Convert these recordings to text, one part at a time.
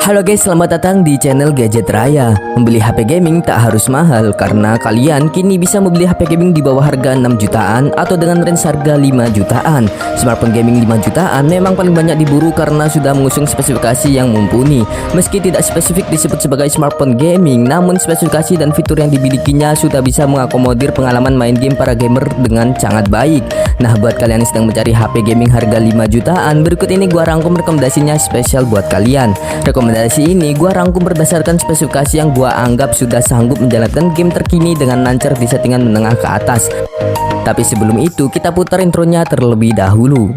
Halo guys, selamat datang di channel Gadget Raya. Membeli HP gaming tak harus mahal karena kalian kini bisa membeli HP gaming di bawah harga 6 jutaan atau dengan range harga 5 jutaan. Smartphone gaming 5 jutaan memang paling banyak diburu karena sudah mengusung spesifikasi yang mumpuni. Meski tidak spesifik disebut sebagai smartphone gaming, namun spesifikasi dan fitur yang dimilikinya sudah bisa mengakomodir pengalaman main game para gamer dengan sangat baik. Nah, buat kalian yang sedang mencari HP gaming harga 5 jutaan, berikut ini gua rangkum rekomendasinya spesial buat kalian. Rekomendasi ini gua rangkum berdasarkan spesifikasi yang gua anggap sudah sanggup menjalankan game terkini dengan lancar di settingan menengah ke atas. Tapi sebelum itu kita putar intronya terlebih dahulu.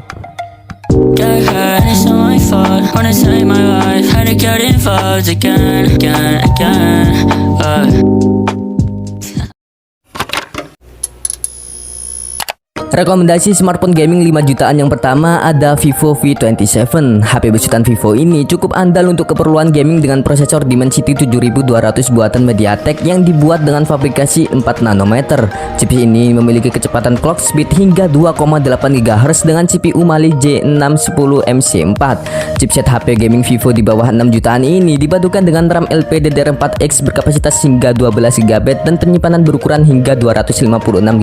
Rekomendasi smartphone gaming 5 jutaan yang pertama ada Vivo V27. HP besutan Vivo ini cukup andal untuk keperluan gaming dengan prosesor Dimensity 7200 buatan MediaTek yang dibuat dengan fabrikasi 4 nanometer. Chip ini memiliki kecepatan clock speed hingga 2,8 GHz dengan CPU Mali J610MC4. Chipset HP gaming Vivo di bawah 6 jutaan ini dipadukan dengan RAM LPDDR4X berkapasitas hingga 12 GB dan penyimpanan berukuran hingga 256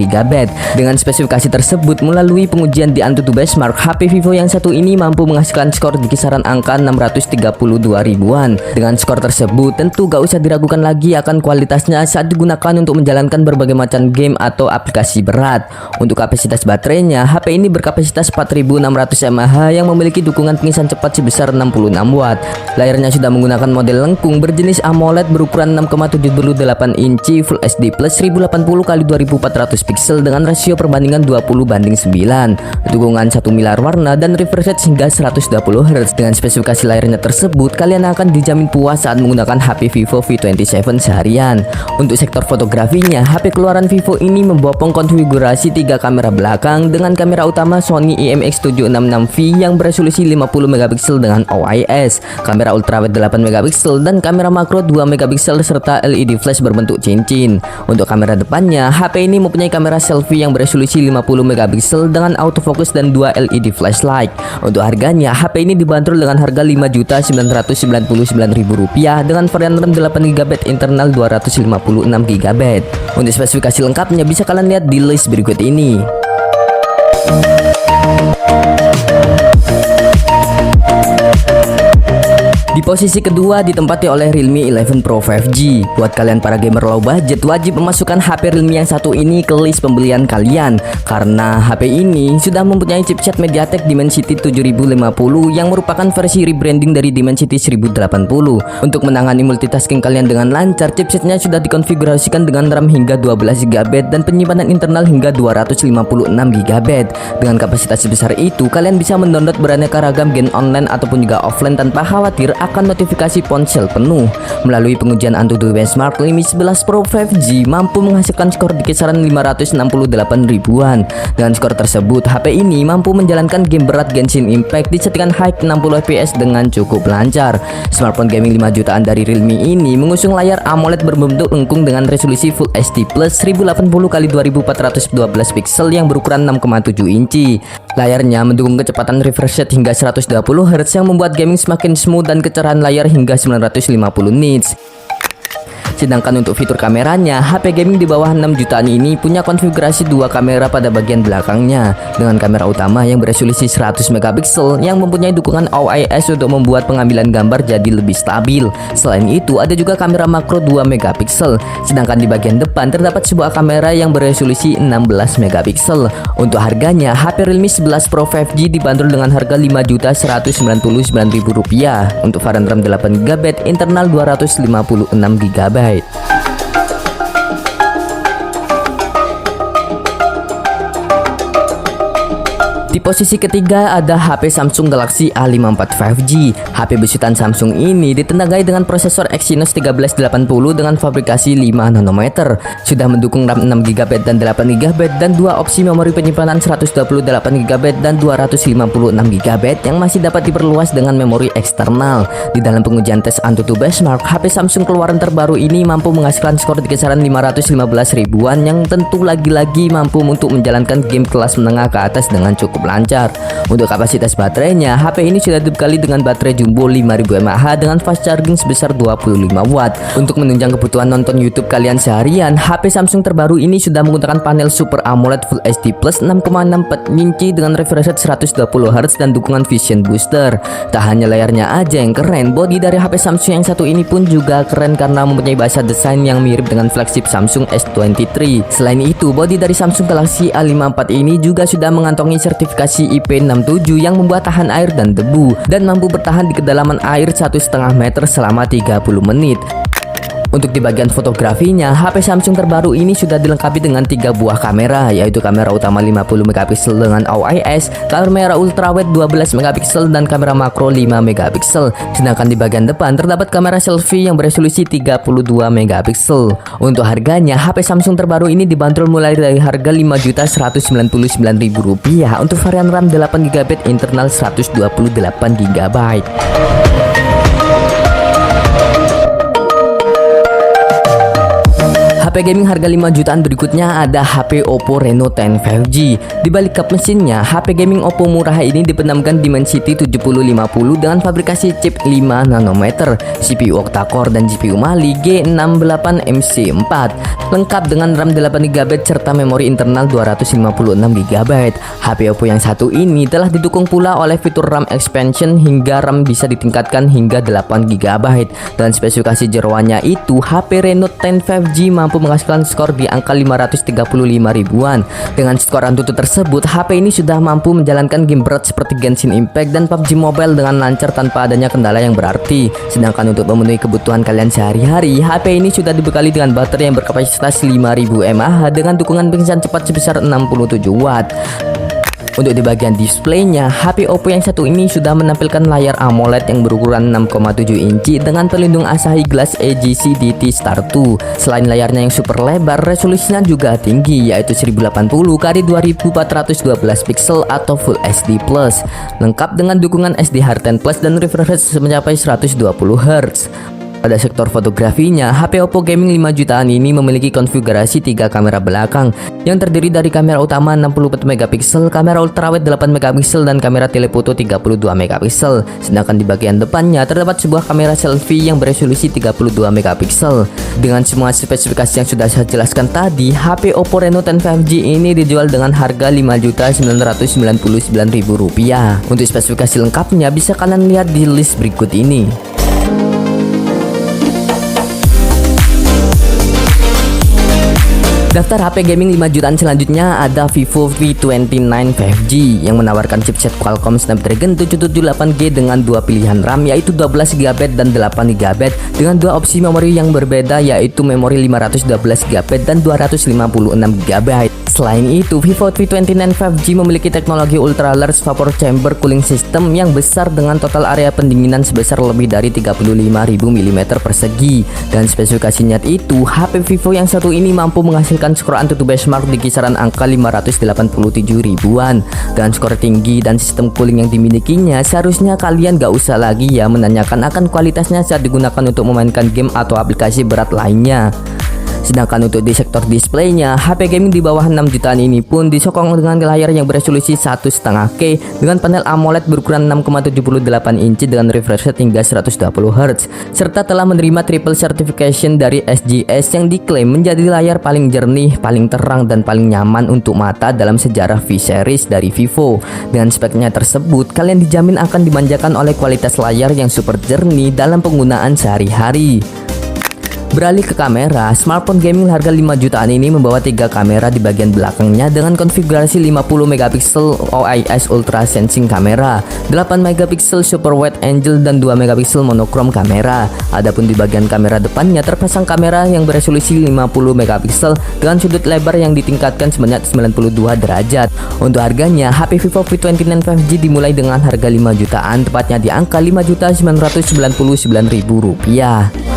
GB. Dengan spesifikasi tersebut, melalui pengujian di AnTuTu Benchmark, HP Vivo yang satu ini mampu menghasilkan skor di kisaran angka 632 ribuan. Dengan skor tersebut, tentu gak usah diragukan lagi akan kualitasnya saat digunakan untuk menjalankan berbagai macam game atau aplikasi berat. Untuk kapasitas baterainya, HP ini berkapasitas 4600 mAh yang memiliki dukungan pengisian cepat sebesar 66 watt. Layarnya sudah menggunakan model lengkung berjenis AMOLED berukuran 6,78 inci Full HD Plus 1080x2400 pixel dengan rasio perbandingan 20:9, dukungan 1 miliar warna dan refresh rate hingga 120 Hz. Dengan spesifikasi layarnya tersebut, kalian akan dijamin puas saat menggunakan HP Vivo V27 seharian. Untuk sektor fotografinya, HP keluaran Vivo ini membawa konfigurasi 3 kamera belakang dengan kamera utama Sony IMX766V yang beresolusi 50 megapiksel dengan OIS, kamera ultrawide 8 megapiksel dan kamera makro 2 megapiksel serta LED flash berbentuk cincin. Untuk kamera depannya, HP ini mempunyai kamera selfie yang beresolusi 50 megapiksel dengan autofocus dan 2 LED flashlight. Untuk harganya, HP ini dibanderol dengan harga Rp5.999.000 dengan varian RAM 8GB internal 256GB. Untuk spesifikasi lengkapnya bisa kalian lihat di list berikut ini. Di posisi kedua ditempati oleh Realme 11 Pro 5G. Buat kalian para gamer low budget, wajib memasukkan HP Realme yang satu ini ke list pembelian kalian karena HP ini sudah mempunyai chipset MediaTek Dimensity 7050 yang merupakan versi rebranding dari Dimensity 1080. Untuk menangani multitasking kalian dengan lancar, chipsetnya sudah dikonfigurasikan dengan RAM hingga 12GB dan penyimpanan internal hingga 256GB. Dengan kapasitas sebesar itu, kalian bisa mendownload beraneka ragam game online ataupun juga offline tanpa khawatir akan notifikasi ponsel penuh. Melalui pengujian AnTuTu Benchmark, Realme 11 Pro 5G mampu menghasilkan skor di kisaran 568 ribuan. Dengan skor tersebut, HP ini mampu menjalankan game berat Genshin Impact di settingan high 60 fps dengan cukup lancar. Smartphone gaming 5 jutaan dari Realme ini mengusung layar AMOLED berbentuk lengkung dengan resolusi Full HD Plus 1080x2412 pixel yang berukuran 6,7 inci. Layarnya mendukung kecepatan refresh rate hingga 120 Hz yang membuat gaming semakin smooth dan kecerahan layar hingga 950 nits. Sedangkan untuk fitur kameranya, HP gaming di bawah 6 jutaan ini punya konfigurasi 2 kamera pada bagian belakangnya dengan kamera utama yang beresolusi 100 megapiksel yang mempunyai dukungan OIS untuk membuat pengambilan gambar jadi lebih stabil. Selain itu, ada juga kamera makro 2 megapiksel. Sedangkan di bagian depan terdapat sebuah kamera yang beresolusi 16 megapiksel. Untuk harganya, HP Realme 11 Pro 5G dibanderol dengan harga Rp5.199.000 untuk varian RAM 8GB internal 256GB. Di posisi ketiga ada HP Samsung Galaxy A54 5G. HP besutan Samsung ini ditenagai dengan prosesor Exynos 1380 dengan fabrikasi 5 nanometer. Sudah mendukung RAM 6GB dan 8GB dan 2 opsi memori penyimpanan 128GB dan 256GB yang masih dapat diperluas dengan memori eksternal. Di dalam pengujian tes AnTuTu Benchmark, HP Samsung keluaran terbaru ini mampu menghasilkan skor di kisaran 515 ribuan yang tentu lagi-lagi mampu untuk menjalankan game kelas menengah ke atas dengan cukup lancar. lancar. Untuk kapasitas baterainya, HP ini sudah dibekali dengan baterai jumbo 5000 mAh dengan fast charging sebesar 25 watt. Untuk menunjang kebutuhan nonton YouTube kalian seharian, HP Samsung terbaru ini sudah menggunakan panel Super AMOLED Full HD Plus 6,64 inci dengan refresh rate 120 Hz dan dukungan Vision Booster. Tak hanya layarnya aja yang keren, bodi dari HP Samsung yang satu ini pun juga keren karena mempunyai bahasa desain yang mirip dengan flagship Samsung S23. Selain itu, bodi dari Samsung Galaxy A54 ini juga sudah mengantongi sertifikasi IP67 yang membuat tahan air dan debu dan mampu bertahan di kedalaman air 1,5 meter selama 30 menit. Untuk di bagian fotografinya, HP Samsung terbaru ini sudah dilengkapi dengan 3 buah kamera, yaitu kamera utama 50 megapiksel dengan OIS, kamera ultrawide 12 megapiksel dan kamera makro 5 megapiksel. Sedangkan di bagian depan terdapat kamera selfie yang beresolusi 32 megapiksel. Untuk harganya, HP Samsung terbaru ini dibanderol mulai dari harga Rp5.199.000 untuk varian RAM 8GB internal 128GB. HP gaming harga 5 jutaan berikutnya ada HP Oppo Reno 10 5G. Di balik kap mesinnya, HP gaming Oppo murah ini dipenamkan Dimensity 7050 dengan fabrikasi chip 5 nanometer, CPU octa-core dan GPU Mali G68MC4, lengkap dengan RAM 8GB serta memori internal 256GB. HP Oppo yang satu ini telah didukung pula oleh fitur RAM expansion hingga RAM bisa ditingkatkan hingga 8GB. Dan spesifikasi jeroannya itu, HP Reno 10 5G mampu menghasilkan skor di angka 535 ribuan. Dengan skor Antutu tersebut, HP ini sudah mampu menjalankan game berat seperti Genshin Impact dan PUBG Mobile dengan lancar tanpa adanya kendala yang berarti. Sedangkan untuk memenuhi kebutuhan kalian sehari-hari, HP ini sudah dibekali dengan baterai yang berkapasitas 5000 mAh dengan dukungan pengisian cepat sebesar 67 watt. Untuk di bagian displaynya, HP Oppo yang satu ini sudah menampilkan layar AMOLED yang berukuran 6,7 inci dengan pelindung Asahi Glass AGC DT Star 2. Selain layarnya yang super lebar, resolusinya juga tinggi, yaitu 1080x2412 pixel atau Full HD+, lengkap dengan dukungan SD Hard10 Plus dan refresh rate mencapai 120 Hz. Pada sektor fotografinya, HP Oppo Gaming 5 jutaan ini memiliki konfigurasi 3 kamera belakang yang terdiri dari kamera utama 64 megapiksel, kamera ultrawide 8 megapiksel dan kamera telefoto 32 megapiksel. Sedangkan di bagian depannya terdapat sebuah kamera selfie yang beresolusi 32 megapiksel. Dengan semua spesifikasi yang sudah saya jelaskan tadi, HP Oppo Reno 10 5G ini dijual dengan harga Rp5.999.000. Untuk spesifikasi lengkapnya bisa kalian lihat di list berikut ini. Daftar HP gaming 5 jutaan selanjutnya ada Vivo V29 5G yang menawarkan chipset Qualcomm Snapdragon 778G dengan dua pilihan RAM yaitu 12GB dan 8GB dengan dua opsi memori yang berbeda yaitu memori 512GB dan 256GB. Selain itu, Vivo V29 5G memiliki teknologi ultra large vapor chamber cooling system yang besar dengan total area pendinginan sebesar lebih dari 35.000 mm persegi. Dan spesifikasinya itu, HP Vivo yang satu ini mampu menghasilkan skor Antutu benchmark di kisaran angka 587 ribuan. Dengan skor tinggi dan sistem cooling yang dimilikinya, seharusnya kalian gak usah lagi ya menanyakan akan kualitasnya saat digunakan untuk memainkan game atau aplikasi berat lainnya. Sedangkan untuk di sektor displaynya, HP gaming di bawah 6 jutaan ini pun disokong dengan layar yang beresolusi 1,5K dengan panel AMOLED berukuran 6,78 inci dengan refresh rate hingga 120 Hz serta telah menerima triple certification dari SGS yang diklaim menjadi layar paling jernih, paling terang dan paling nyaman untuk mata dalam sejarah V-series dari Vivo. Dengan speknya tersebut, kalian dijamin akan dimanjakan oleh kualitas layar yang super jernih dalam penggunaan sehari-hari. Beralih ke kamera, smartphone gaming harga 5 jutaan ini membawa 3 kamera di bagian belakangnya dengan konfigurasi 50 megapiksel OIS Ultra Sensing kamera, 8 megapiksel Super Wide Angle dan 2 megapiksel monokrom kamera. Adapun di bagian kamera depannya terpasang kamera yang beresolusi 50 megapiksel dengan sudut lebar yang ditingkatkan sebanyak 92 derajat. Untuk harganya, HP Vivo V29 5G dimulai dengan harga 5 jutaan, tepatnya di angka Rp5.999.000.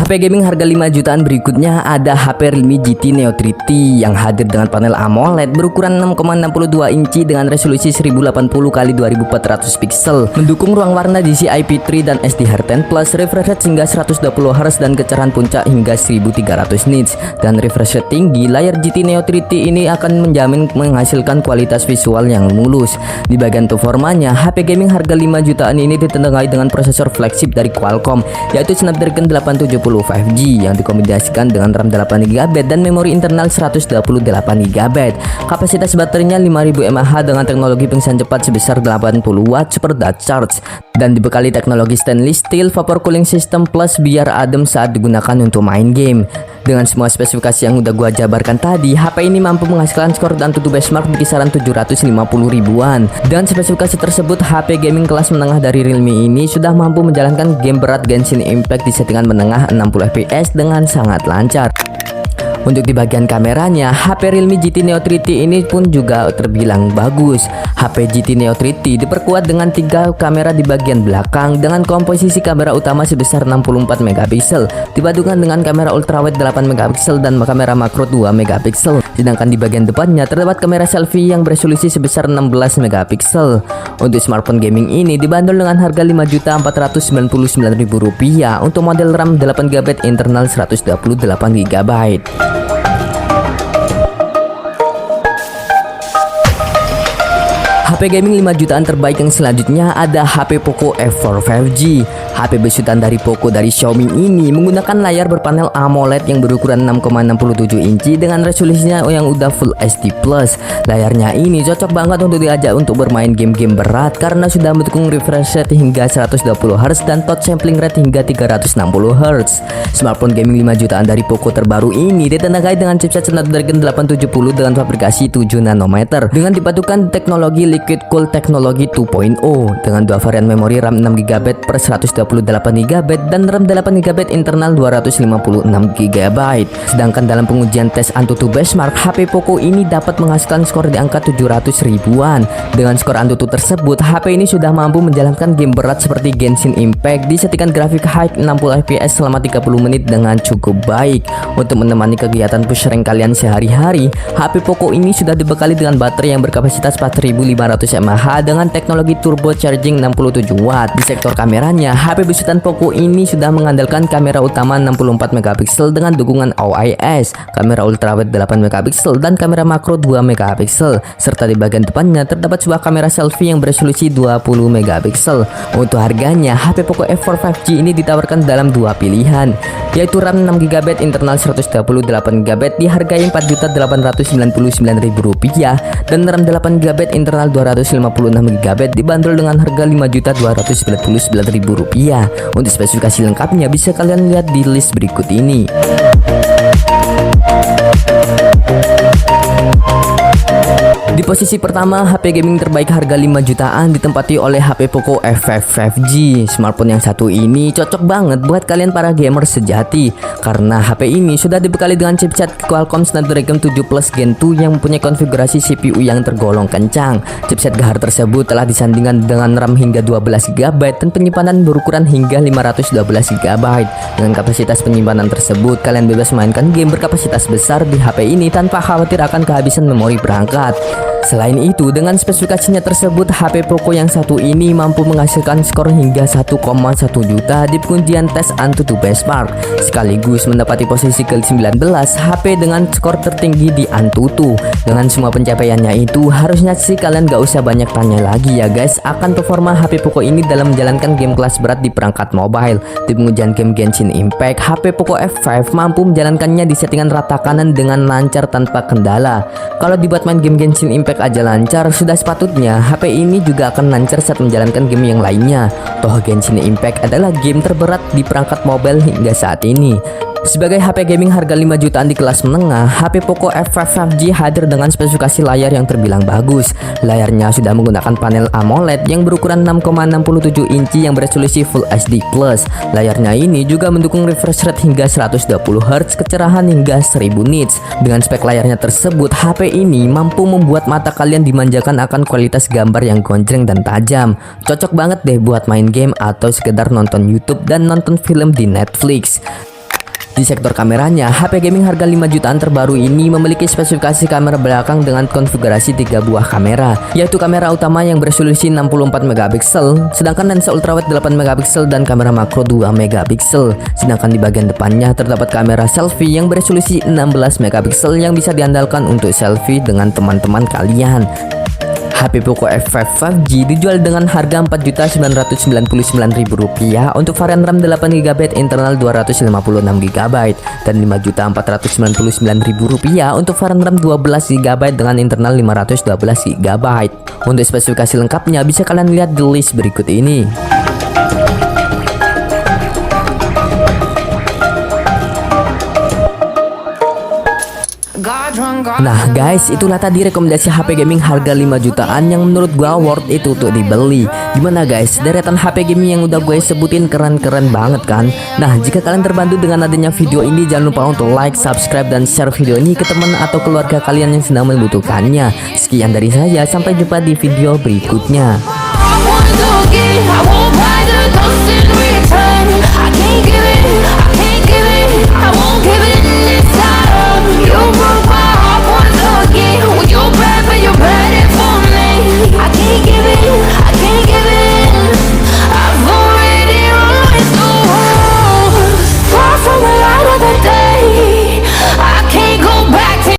HP gaming harga 5 jutaan berikutnya ada HP Realme GT Neo 3T yang hadir dengan panel AMOLED berukuran 6,62 inci dengan resolusi 1080x2400 pixel, mendukung ruang warna DCI-P3 dan SDHD10+, refresh rate hingga 120Hz dan kecerahan puncak hingga 1300 nits. Dan refresh rate tinggi, layar GT Neo 3T ini akan menjamin menghasilkan kualitas visual yang mulus. Di bagian performanya, HP gaming harga 5 jutaan ini ditengarai dengan prosesor flagship dari Qualcomm yaitu Snapdragon 870 5G yang dikombinasikan dengan RAM 8GB dan memori internal 128GB. Kapasitas baterainya 5000 mAh dengan teknologi pengisian cepat sebesar 80W Super Dutch Charge dan dibekali teknologi stainless steel vapor cooling system plus biar adem saat digunakan untuk main game. Dengan semua spesifikasi yang udah gua jabarkan tadi, HP ini mampu menghasilkan skor AnTuTu benchmark di kisaran 750 ribuan. Dengan spesifikasi tersebut, HP gaming kelas menengah dari Realme ini sudah mampu menjalankan game berat Genshin Impact di settingan menengah 60 fps dengan sangat lancar. Untuk di bagian kameranya, HP Realme GT Neo 3T ini pun juga terbilang bagus. HP GT Neo 3T diperkuat dengan 3 kamera di bagian belakang dengan komposisi kamera utama sebesar 64 megapiksel dipadukan dengan kamera ultrawide 8 megapiksel dan kamera makro 2 megapiksel. Sedangkan di bagian depannya terdapat kamera selfie yang beresolusi sebesar 16 megapiksel. Untuk smartphone gaming ini dibanderol dengan harga Rp5.499.000 untuk model RAM 8GB internal 128GB. HP gaming 5 jutaan terbaik yang selanjutnya ada HP Poco F4 5G. HP besutan dari Poco dari Xiaomi ini menggunakan layar berpanel AMOLED yang berukuran 6,67 inci dengan resolusinya yang udah Full HD+. Layarnya ini cocok banget untuk diajak untuk bermain game-game berat karena sudah mendukung refresh rate hingga 120Hz dan touch sampling rate hingga 360Hz. Smartphone gaming 5 jutaan dari Poco terbaru ini ditenagai dengan chipset Snapdragon 870 dengan fabrikasi 7 nanometer dengan dipadukan teknologi Liquid Cool Technology 2.0 dengan 2 varian memori RAM 6GB per 128GB dan RAM 8GB internal 256GB. Sedangkan dalam pengujian tes AnTuTu benchmark, HP Poco ini dapat menghasilkan skor di angka 700 ribuan. Dengan skor AnTuTu tersebut, HP ini sudah mampu menjalankan game berat seperti Genshin Impact di settingan grafik high 60fps selama 30 menit dengan cukup baik. Untuk menemani kegiatan push rank kalian sehari-hari, HP Poco ini sudah dibekali dengan baterai yang berkapasitas 4500 mAh dengan teknologi turbo charging 67W. Di sektor kameranya, HP besutan Poco ini sudah mengandalkan kamera utama 64 megapiksel dengan dukungan OIS, kamera ultrawide 8 megapiksel dan kamera makro 2 megapiksel, serta di bagian depannya terdapat sebuah kamera selfie yang beresolusi 20 megapiksel. Untuk harganya, HP Poco F4 5G ini ditawarkan dalam 2 pilihan, yaitu RAM 6GB internal 128GB dihargai Rp4.899.000 dan RAM 8GB internal 256GB dibanderol dengan harga Rp5.299.000. Untuk spesifikasi lengkapnya bisa kalian lihat di list berikut ini. Di posisi pertama, HP gaming terbaik harga 5 jutaan ditempati oleh HP Poco F5 5G. Smartphone yang satu ini cocok banget buat kalian para gamer sejati karena HP ini sudah dibekali dengan chipset Qualcomm Snapdragon 7 Plus Gen 2 yang mempunyai konfigurasi CPU yang tergolong kencang. Chipset gahar tersebut telah disandingkan dengan RAM hingga 12GB dan penyimpanan berukuran hingga 512GB. Dengan kapasitas penyimpanan tersebut, kalian bebas mainkan game berkapasitas besar di HP ini tanpa khawatir akan kehabisan memori perangkat. Selain itu, dengan spesifikasinya tersebut, HP Poco yang satu ini mampu menghasilkan skor hingga 1,1 juta di pengujian tes AnTuTu benchmark, sekaligus mendapati posisi ke-19 HP dengan skor tertinggi di AnTuTu. Dengan semua pencapaiannya itu, harusnya sih kalian gak usah banyak tanya lagi ya guys akan performa HP Poco ini dalam menjalankan game kelas berat di perangkat mobile. Di pengujian game Genshin Impact, HP Poco F5 mampu menjalankannya di settingan rata kanan dengan lancar tanpa kendala. Kalau dibuat main game Genshin Impact aja lancar, sudah sepatutnya HP ini juga akan lancar saat menjalankan game yang lainnya. Toh Genshin Impact adalah game terberat di perangkat mobile hingga saat ini. Sebagai HP gaming harga 5 jutaan di kelas menengah, HP Poco F5 5G hadir dengan spesifikasi layar yang terbilang bagus. Layarnya sudah menggunakan panel AMOLED yang berukuran 6,67 inci yang beresolusi Full HD+. Layarnya ini juga mendukung refresh rate hingga 120Hz, kecerahan hingga 1000 nits. Dengan spek layarnya tersebut, HP ini mampu membuat mata kalian dimanjakan akan kualitas gambar yang gonjreng dan tajam. Cocok banget deh buat main game atau sekedar nonton YouTube dan nonton film di Netflix. Di sektor kameranya, HP gaming harga 5 jutaan terbaru ini memiliki spesifikasi kamera belakang dengan konfigurasi 3 buah kamera, yaitu kamera utama yang beresolusi 64 megapiksel, sedangkan lensa ultrawide 8 megapiksel dan kamera makro 2 megapiksel. Sedangkan di bagian depannya terdapat kamera selfie yang beresolusi 16 megapiksel yang bisa diandalkan untuk selfie dengan teman-teman kalian. HP Poco F5 5G dijual dengan harga Rp4.999.000 untuk varian RAM 8GB internal 256GB dan Rp5.499.000 untuk varian RAM 12GB dengan internal 512GB. Untuk spesifikasi lengkapnya bisa kalian lihat di list berikut ini. Nah guys, itulah tadi rekomendasi HP gaming harga 5 jutaan yang menurut gua worth it untuk dibeli. Gimana guys, deretan HP gaming yang udah gue sebutin keren-keren banget kan? Nah, jika kalian terbantu dengan adanya video ini, jangan lupa untuk like, subscribe, dan share video ini ke teman atau keluarga kalian yang sedang membutuhkannya. Sekian dari saya, sampai jumpa di video berikutnya.